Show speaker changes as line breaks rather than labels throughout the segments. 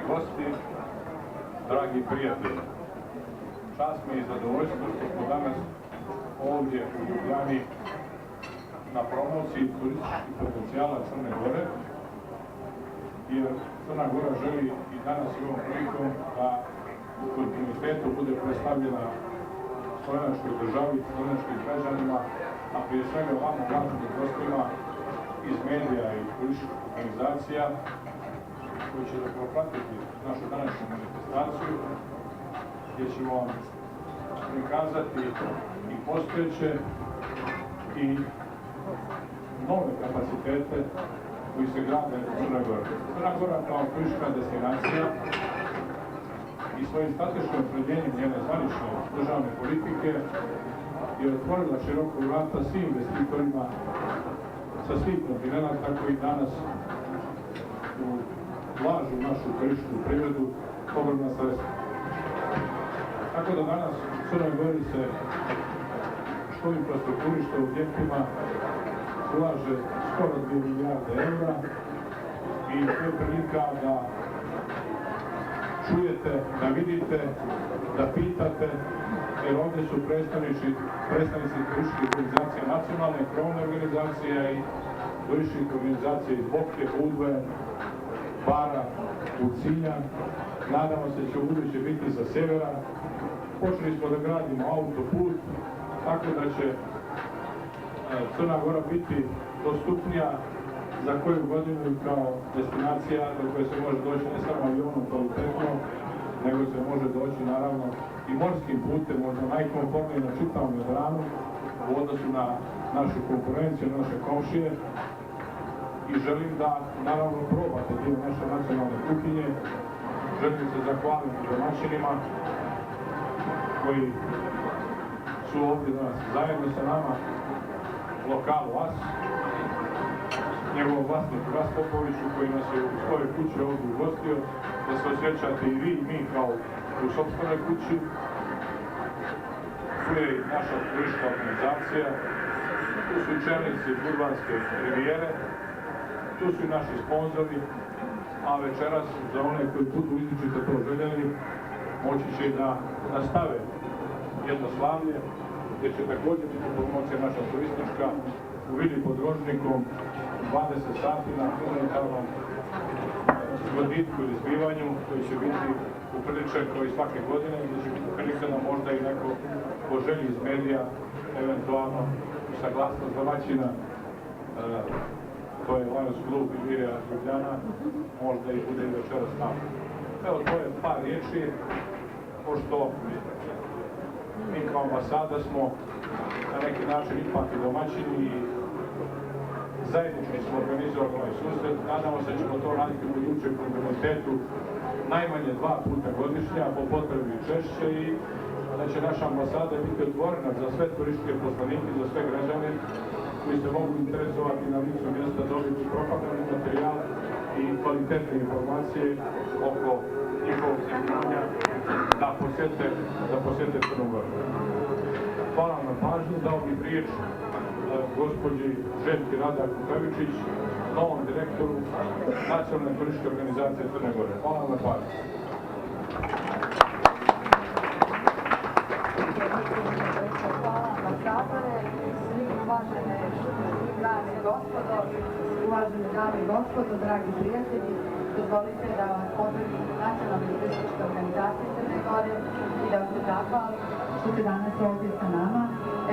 gosti, dragi prijatelji. Čast mi je i zadovoljstvo što smo danas ovdje u Ljubljani na promociji turističkih potencijala Crne Gore, jer Crna Gora želi i danas i ovom prilikom da u kontinuitetu bude predstavljena slovenačkoj državi, slovenačkim građanima, a prije svega ovamo važnim gostima iz medija i turističkih organizacija koji će da propratiti našu današnju manifestaciju, gdje ćemo vam prikazati i postojeće i nove kapacitete koji se grade u Crnoj Gori. Crna Gora kao turistička destinacija i svojim strateškim opredjeljenjem njene zvanične državne politike je otvorila široko vrata svim investitorima sa svih kontinenata koji danas ulažu u našu turističku privredu ogromna sredstva. Tako da danas u Crnoj Gori se što u infrastrukturi, što u objektima ulaže skoro 2 milijarde eura i to je prilika da čujete, da vidite, da pitate, jer ovdje su predstavnici turističkih organizacija nacionalne, krovne organizacije i turističkih organizacija iz Boke, Budve, Bara, Ulcinja. Nadamo se da će u buduće biti sa sjevera. Počeli smo da gradimo autoput, tako da će Crna Gora biti dostupnija za koju godinu kao destinacija do koje se može doći ne samo avionom kvalitetno, nego se može doći naravno i morskim putem, možda najkomfortnije na čitavom Jadranu u odnosu na našu konkurenciju, naše komšije. I želim da naravno probate dio naše nacionalne kuhinje. Želim se zahvaliti domaćinima koji su ovdje danas zajedno sa nama, lokalu AS, njegovom vlasniku Raspopoviću koji nas je u svojoj kući ovdje ugostio, da se osjećate i vi i mi kao u sopstvenoj kući. Tu je i naša turistička organizacija, tu su i čelnici Budvanske rivijere, tu su i naši sponzori, a večeras za one koji budu izričito to željeli, moći će da nastave jedno slavlje, gdje će također biti promocija naša turistička u Vili pod Rožnikom 20 sati na humanitarnom zgoditku ili zbivanju koji će biti upriličen kao i svake godine, gdje će biti upriličena možda i neko po želji iz medija, eventualno u saglasnost domaćina, to je Lions Klub Ilirija Ljubljana, možda i bude i večeras tamo. Evo, to je par riječi, pošto mi kao ambasada smo na neki način ipak i domaćini i zajednički smo organizovali ovaj susret. Nadamo se da ćemo to raditi u budućem kontinuitetu najmanje 2 puta godišnje, a po potrebi češće, i da će naša ambasada biti otvorena za sve turističke poslanike, za sve građane koji se mogu interesovati na licu mjesta, dobiti propagandni materijal i kvalitetne informacije oko njihovog zanimanja da posjete Crnu Goru. Hvala vam na pažnju, dao bih riječ gospođi Željki Kukavičić, novom direktoru Nacionalne turističke organizacije Crne Gore. Hvala vam na pažnju.
Hvala ambasadore, uvažene dame i gospodo, dragi prijatelji, dozvolite da vas pozdravim Nacionalne turističke organizacije Crne Gore i da vam se zahvalim što ste danas ovdje sa nama.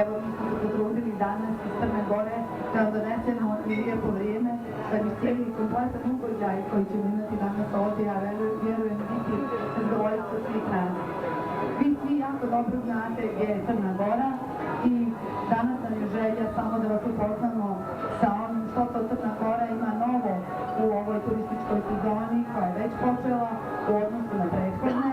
Evo, mi smo se potrudili danas iz Crne Gore da vam donesemo i lijepo vrijeme, da bi cijeli kompletan ugođaj koji ćemo imati danas ovdje, a vjerujem biti zadovoljstvo svih nas. Vi svi jako dobro znate gdje je Crna Gora i danas nam je želja samo da vas upoznamo sa onim što to Crna Gora ima novo u ovoj turističkoj sezoni koja je već počela u odnosu na prethodne.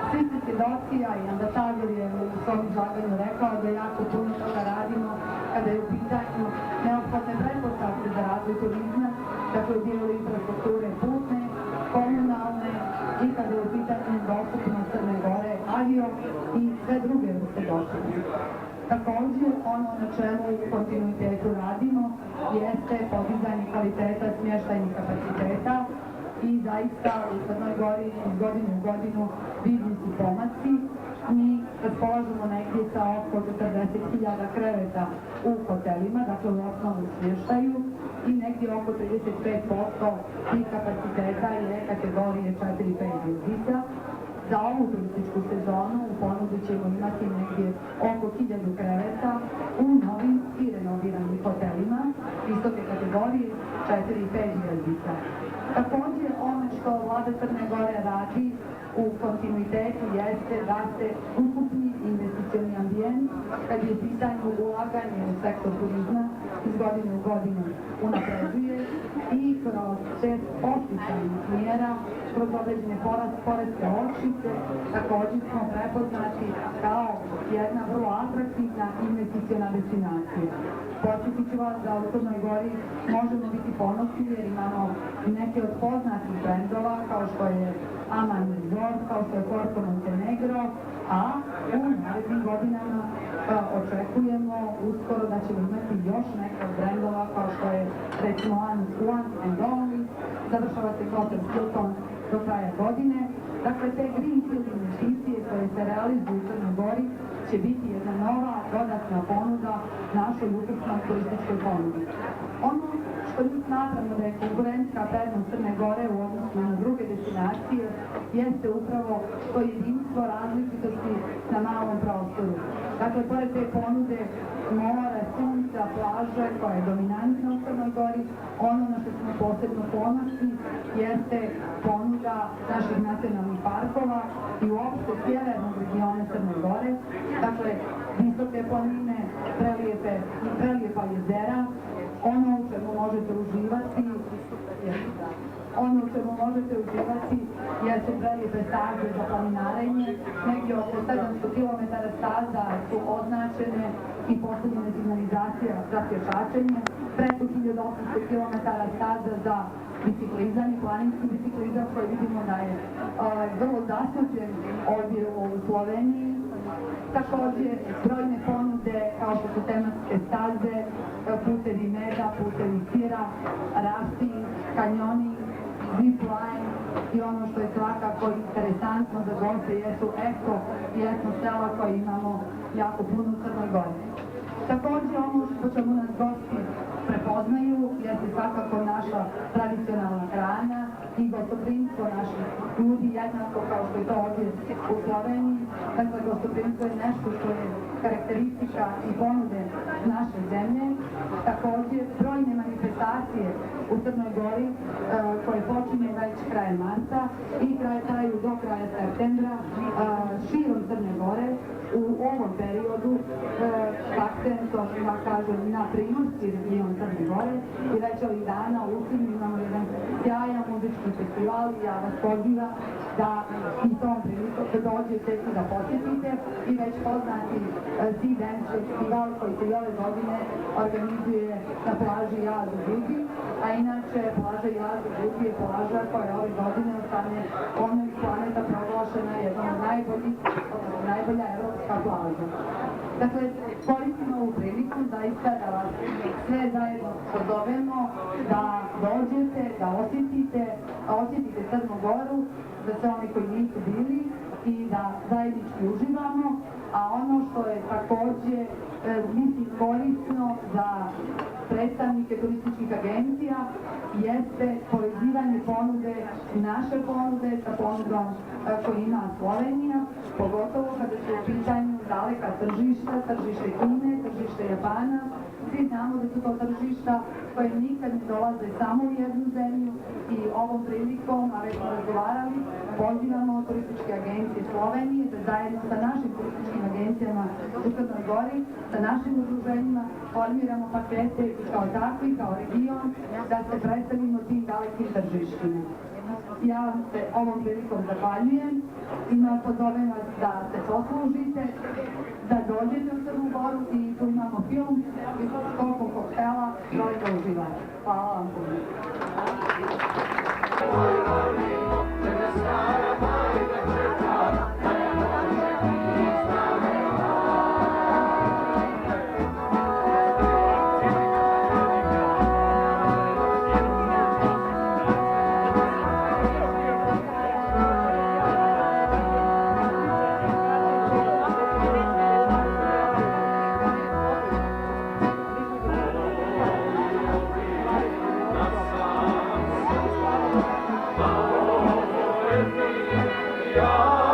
Svi ste svjedoci, a i ambasador je u svom izlaganju rekao da jako puno toga radimo kada je u pitanju neophodne pretpostavke za razvoj turizma, dakle u dijelu infrastrukture putne, komunalne i kada je u pitanju dostupnost Crne Gore, avio i sve druge vrste dostupnosti. Također, ono na čemu u kontinuitetu radimo jeste podizanje kvaliteta smještajnih kapaciteta, i zaista u Crnoj Gori iz godine u godinu vidni su pomaci. Mi raspolažemo negdje sa oko 40.000 kreveta u hotelima, dakle u osnovnom smještaju, i negdje oko 35% tih kapaciteta je kategorije 4-5 zvjezdica. Za ovu turističku sezonu u ponudi ćemo imati negdje oko 1000 kreveta u novim i renoviranim hotelima visoke kategorije 4 i 5 zvjezdica. Također ono što vlada Crne Gore radi u kontinuitetu jeste da se ukupni investicioni ambijent, kad je pitanje ulaganje u sektor turizma, iz godine u godinu unapređuje i kroz 6 podsticajnih mjera, kroz određene poreske olakšice, također smo prepoznati kao jedna vrlo atraktivna investiciona destinacija. Podsjetit ću vas da u Crnoj Gori možemo biti ponosni jer imamo neke od poznatih brendova kao što je Aman Resort, kao što je Porto Montenegro, a u narednim godinama očekujemo uskoro da ćemo imati još neke od brendova kao što je recimo One and Only, završava se Hotel Hilton do kraja godine. Dakle, te greenfield investicije koje se realizuju u Crnoj Gori će biti jedna nova dodatna ponuda našoj ukupnoj turističkoj ponudi. Ono što mi smatramo da je konkurentska prednost Crne Gore u odnosu na druge destinacije jeste upravo to jedinstvo različitosti na malom prostoru. Dakle, pored te ponude more, sunca, plaže koja je dominantna u Crnoj Gori, ono na što smo posebno ponosni jeste ponuda naših nacionalnih parkova i uopšte sjevernog regiona Crne Gore. Dakle, visoke planine, prelijepa jezera, ono u čemu možete uživati jesu prelijepe staze za planinarenje, negdje oko 700 km staza su označene i postavljene signalizacija za pješačenje, preko 1800 km staza za biciklizam i planinski biciklizam koji vidimo da je vrlo zastupljen ovdje u Sloveniji. Također brojne ponude kao što su tematske staze, putevi meda, putevi sira, rafting, kanjoni, zipline i ono što je svakako interesantno za goste jesu eko i etno sela koje imamo jako puno u Crnoj Gori. Također ono što ćemo nas gosti prepoznaju jeste svakako naša tradicionalna hrana i gostoprimstvo naših ljudi, jednako kao što je to ovdje u Sloveniji. Dakle, gostoprimstvo je nešto što je karakteristika i ponude naše zemlje. Također, brojne manifestacije u Crnoj Gori koje počinje već krajem marta i traju do kraja septembra širom Crne Gore. U ovom periodu s akcentom, ja kažem, na primorski region Crne Gore i već ovih dana u Usinju imamo jedan sjajan muzički festival i ja vas pozivam da i tom prilikom dođete i da posjetite i već poznati Sea Dance festival koji se i ove godine organizuje na plaži Jaz u Bugi, a inače plaža Jaz u Bugi je plaža koja je ove godine od strane onog planeta proglašena jednom od najboljih, odnosno najbolja evropska plaža. Dakle, koristimo ovu priliku zaista da vas sve zajedno pozovemo da dođete, da osjetite Crnu Goru, za sve oni koji nisu bili i da zajednički uživamo, a ono što je također mislim korisno za predstavnike turističkih agencija jeste povezivanje ponude, naše ponude sa ponudom koju ima Slovenija, pogotovo kada su u pitanju daleka tržišta, tržište Kine, tržište Japana. Svi znamo da su to tržišta koje nikad ne dolaze samo u jednu zemlju i ovom prilikom, a već smo razgovarali, pozivamo turističke agencije Slovenije da zajedno sa našim turističkim agencijama u Crnoj Gori, sa našim udruženjima formiramo pakete i kao takvi, kao region, da se predstavimo tim dalekim tržištima. Ja vam se ovom prilikom zahvaljujem i pozovem vas da se poslužite, da dođete u Crnu Goru i tu imamo film i koliko koktela, dođete uživati. Hvala vam puno.
ja